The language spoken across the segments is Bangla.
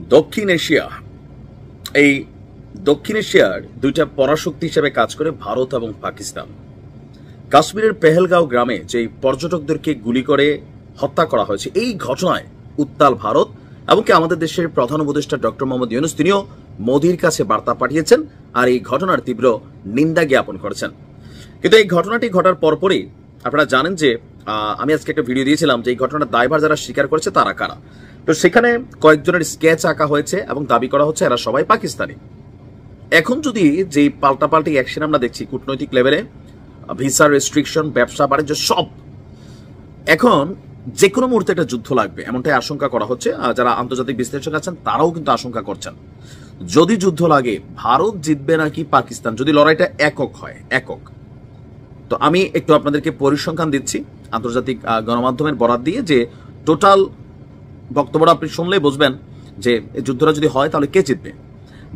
দক্ষিণ এশিয়া এই দক্ষিণ এশিয়ার দুইটা পরাশক্তি হিসেবে কাজ করে ভারত এবং পাকিস্তান। কাশ্মীরের পেহেলগাঁও গ্রামে যে পর্যটকদেরকে গুলি করে হত্যা করা হয়েছে, এই ঘটনায় উত্তাল ভারত এবং কি আমাদের দেশের প্রধান উপদেষ্টা ডক্টর মোহাম্মদ ইউনূস তিনিও মোদির কাছে বার্তা পাঠিয়েছেন আর এই ঘটনার তীব্র নিন্দা জ্ঞাপন করেছেন। কিন্তু এই ঘটনাটি ঘটার পরপরই আপনারা জানেন যে আমি আজকে একটা ভিডিও দিয়েছিলাম যে এই ঘটনার দায়ভার যারা স্বীকার করেছে তারা কারা। তো সেখানে কয়েকজনের স্কেচ আঁকা হয়েছে এবং দাবি করা হচ্ছে এরা সবাই পাকিস্তানি। এখন যদি যে পাল্টাপাল্টি অ্যাকশন আমরা দেখছি কূটনৈতিক লেভেলে, ভিসা রেস্ট্রিকশন, ব্যবসা বাণিজ্য সব, এখন যে কোনো মুহূর্তে একটা যুদ্ধ লাগবে এমনটাই আশঙ্কা করা হচ্ছে। যারা আন্তর্জাতিক বিশ্লেষক আছেন তারাও কিন্তু আশঙ্কা করছেন যদি যুদ্ধ লাগে ভারত জিতবে নাকি পাকিস্তান, যদি লড়াইটা একক হয়। তো আমি একটু আপনাদেরকে পরিসংখ্যান দিচ্ছি আন্তর্জাতিক গণমাধ্যমের বরাত দিয়ে, যে টোটাল বক্তব্যটা আপনি শুনলেই বুঝবেন যে যুদ্ধটা যদি হয় তাহলে কে জিতবে।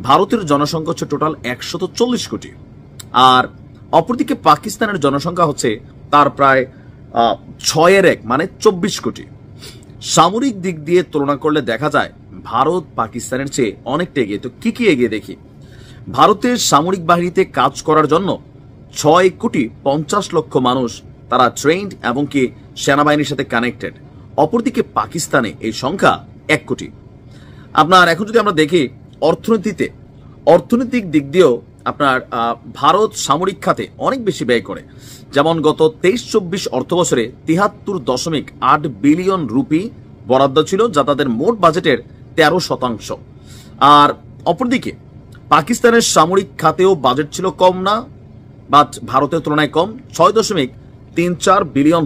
ভারতের জনসংখ্যা হচ্ছে টোটাল 140 কোটি, আর অপরদিকে পাকিস্তানের জনসংখ্যা হচ্ছে তার প্রায় 6-1 মানে 24 কোটি। সামরিক দিক দিয়ে তুলনা করলে দেখা যায় ভারত পাকিস্তানের চেয়ে অনেকটা এগিয়ে। তো কি এগিয়ে দেখি। ভারতের সামরিক বাহিনীতে কাজ করার জন্য 6,50,00,000 মানুষ তারা ট্রেন্ড এবং কি সেনাবাহিনীর সাথে কানেক্টেড। অপরদিকে পাকিস্তানে এই সংখ্যা 1 কোটি। আপনার এখন যদি আমরা দেখি অর্থনৈতিক দিক দিয়েও আপনার ভারত সামরিক খাতে অনেক বেশি ব্যয় করে। যেমন গত 23-24 অর্থ বছরে 73.8 বিলিয়ন রুপি বরাদ্দ ছিল, যা তাদের মোট বাজেটের 13%। আর অপরদিকে পাকিস্তানের সামরিক খাতেও বাজেট ছিল কম না, বাট ভারতের তুলনায় কম, $6.34 বিলিয়ন।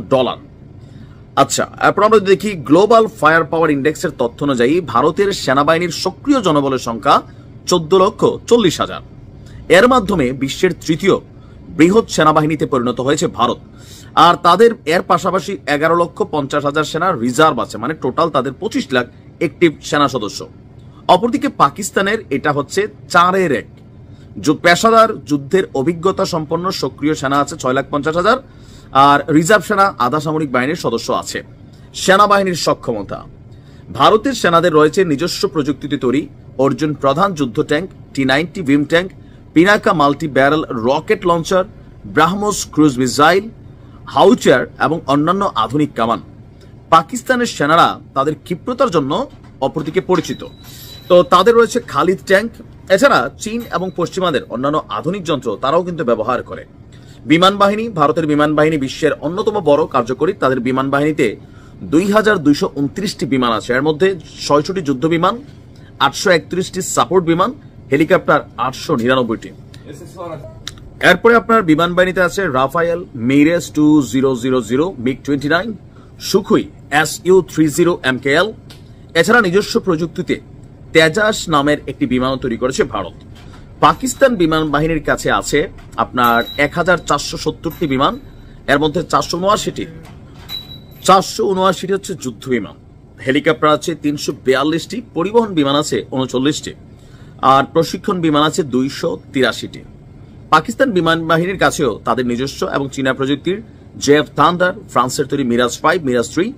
আচ্ছা, এরপর আমরা দেখি গ্লোবাল ফায়ার পাওয়ার ইন্ডেক্সের তথ্য অনুযায়ী ভারতের সেনাবাহিনীর সক্রিয় জনবলের সংখ্যা 14,40,000। এর মাধ্যমে বিশ্বের তৃতীয় বৃহৎ সেনাবাহিনীতে পরিণত হয়েছে ভারত। আর তাদের এর পাশাপাশি 11,50,000 সেনা রিজার্ভ আছে, মানে টোটাল তাদের 25 লাখ অ্যাক্টিভ সেনা সদস্য। অপরদিকে পাকিস্তানের এটা হচ্ছে 4-1। পেশাদার যুদ্ধের অভিজ্ঞতা সম্পন্ন সক্রিয় সেনা আছে 6,50,000, আর রিজার্ভ সেনা আধা সামরিক বাহিনীর সদস্য আছে। সেনাবাহিনীর সক্ষমতা, ভারতের সেনাদের রয়েছে নিজস্ব প্রযুক্তিতে তৈরি অর্জুন প্রধান যুদ্ধ tank, T-90 Bhim tank, Pinaka multi barrel rocket launcher, BrahMos cruise missile, howitzer এবং অন্যান্য আধুনিক কামান। পাকিস্তানের সেনারা তাদের ক্ষিপ্রতার জন্য অপরদিকে পরিচিত। তো তাদের রয়েছে খালিদ ট্যাঙ্ক। এছাড়া চীন এবং পশ্চিমাদের অন্যান্য আধুনিক যন্ত্র তারাও কিন্তু ব্যবহার করে। বিমান বাহিনী, ভারতের বিমান বাহিনী বিশ্বের অন্যতম বড় কার্যকরী। তাদের বিমান বাহিনীতে 2,229টি বিমান আছে, এর মধ্যে 600টি যুদ্ধ বিমান, 831টি সাপোর্ট বিমান, হেলিকপ্টার 899টি। এরপরে আপনার বিমান বাহিনীতে আছে Rafael, Mirage 2000, MiG-29, Sukhoi Su-30 MKL। এছাড়া নিজস্ব প্রযুক্তিতে তেজাস নামের একটি বিমান তৈরি করেছে ভারত। পাকিস্তান বিমান বাহিনীর কাছে আছে আপনার 1,470টি বিমান, এর মধ্যে 479টি হচ্ছে যুদ্ধ বিমান, হেলিকপ্টার আছে 342টি, পরিবহন বিমান আছে 39টি, আর প্রশিক্ষণ বিমান আছে 283টি। পাকিস্তান বিমান বাহিনীর কাছেও তাদের নিজস্ব এবং চীনা প্রযুক্তির জেফ থান্ডার, ফ্রান্সের তৈরি মিরাজ 5, মিরাজ 3,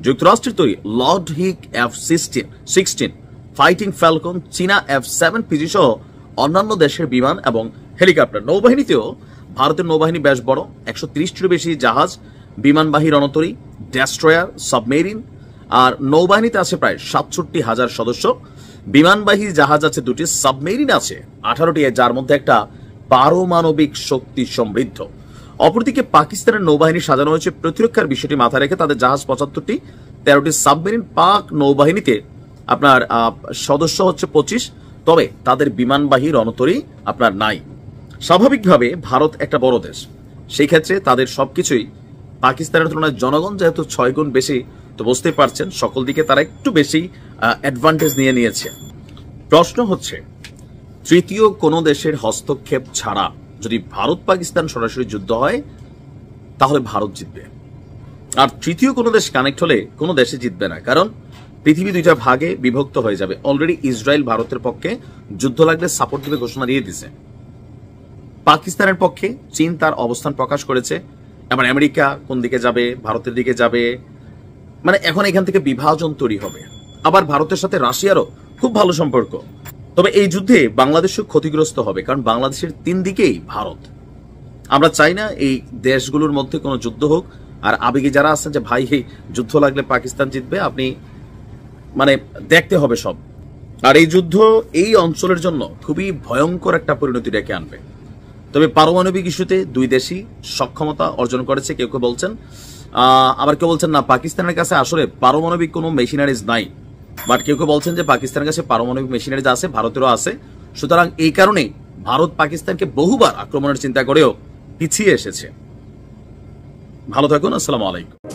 যুক্তরাষ্ট্রের তৈরি লর্ড-হিক F-16 ফাইটিং ফ্যালকন, চীনা F-7PG সহ অন্যান্য দেশের বিমান এবং হেলিকপ্টার। নৌবাহিনীতেও ভারতের নৌবাহিনী বেশ বড়, 130টিরও বেশি জাহাজ, বিমানবাহী রণতরী, ডেস্ট্রয়ার, সাবমেরিন। আর নৌবাহিনীতে আছে প্রায় 67,000 সদস্য। বিমানবাহী জাহাজ আছে 2টি, সাবমেরিন আছে 18টি, যার মধ্যে একটা পারমাণবিক শক্তি সমৃদ্ধ। অপরদিকে পাকিস্তানের নৌবাহিনী সাজানো হয়েছে প্রতিরক্ষার বিষয়টি মাথায় রেখে। তাদের জাহাজ 75টি, 13টি সাবমেরিন। পাক নৌবাহিনীতে আপনার সদস্য হচ্ছে 25, তবে তাদের বিমানবাহী রণতরী আপনার নাই। স্বাভাবিকভাবে ভারত একটা বড় দেশ, সেই ক্ষেত্রে তাদের সবকিছুই পাকিস্তানের তুলনায় জনগণ যেহেতু 6 গুণ বেশি, তো বুঝতেই পারছেন সকল দিকে তারা একটু বেশি অ্যাডভান্টেজ নিয়েছে। প্রশ্ন হচ্ছে, তৃতীয় কোনো দেশের হস্তক্ষেপ ছাড়া যদি ভারত পাকিস্তান সরাসরি যুদ্ধ হয় তাহলে ভারত জিতবে, আর তৃতীয় কোনো দেশ কানেক্ট হলে কোনো দেশে জিতবে না, কারণ পৃথিবী দুইটা ভাগে বিভক্ত হয়ে যাবে। অলরেডি ইসরায়েল ভারতের পক্ষে যুদ্ধ লাগলে সাপোর্ট দিবে ঘোষণা দিয়ে দিয়েছে। পাকিস্তানের পক্ষে চীন তার অবস্থান প্রকাশ করেছে। এবার আমেরিকা কোন দিকে যাবে, ভারতের দিকে যাবে, মানে এখন এখান থেকে বিভাজন তৈরি হবে। আবার ভারতের সাথে রাশিয়ারও খুব ভালো সম্পর্ক। তবে এই যুদ্ধে বাংলাদেশও ক্ষতিগ্রস্ত হবে, কারণ বাংলাদেশের 3 দিকেই ভারত। আমরা চাই না এই দেশগুলোর মধ্যে কোনো যুদ্ধ হোক। আর আবেগে যারা আছেন যে ভাই এই যুদ্ধ লাগলে পাকিস্তান জিতবে, আপনি মানে দেখতে হবে সব। আর এই যুদ্ধ এই অঞ্চলের জন্য খুবই ভয়ঙ্কর একটা পরিণতি ডেকে আনবে। তবে পারমাণবিক ইস্যুতে দুই দেশই সক্ষমতা অর্জন করেছে, কেউ কেউ বলছেন। আবার কেউ বলছেন না, পাকিস্তানের কাছে আসলে পারমাণবিক কোনো মেশিনারিজ নাই। বাট কেউ কেউ বলছেন যে পাকিস্তানের কাছে পারমাণবিক মেশিনারিজ আছে, ভারতেরও আছে। সুতরাং এই কারণে ভারত পাকিস্তানকে বহুবার আক্রমণের চিন্তা করেও পিছিয়ে এসেছে। ভালো থাকুন, আসসালামু আলাইকুম।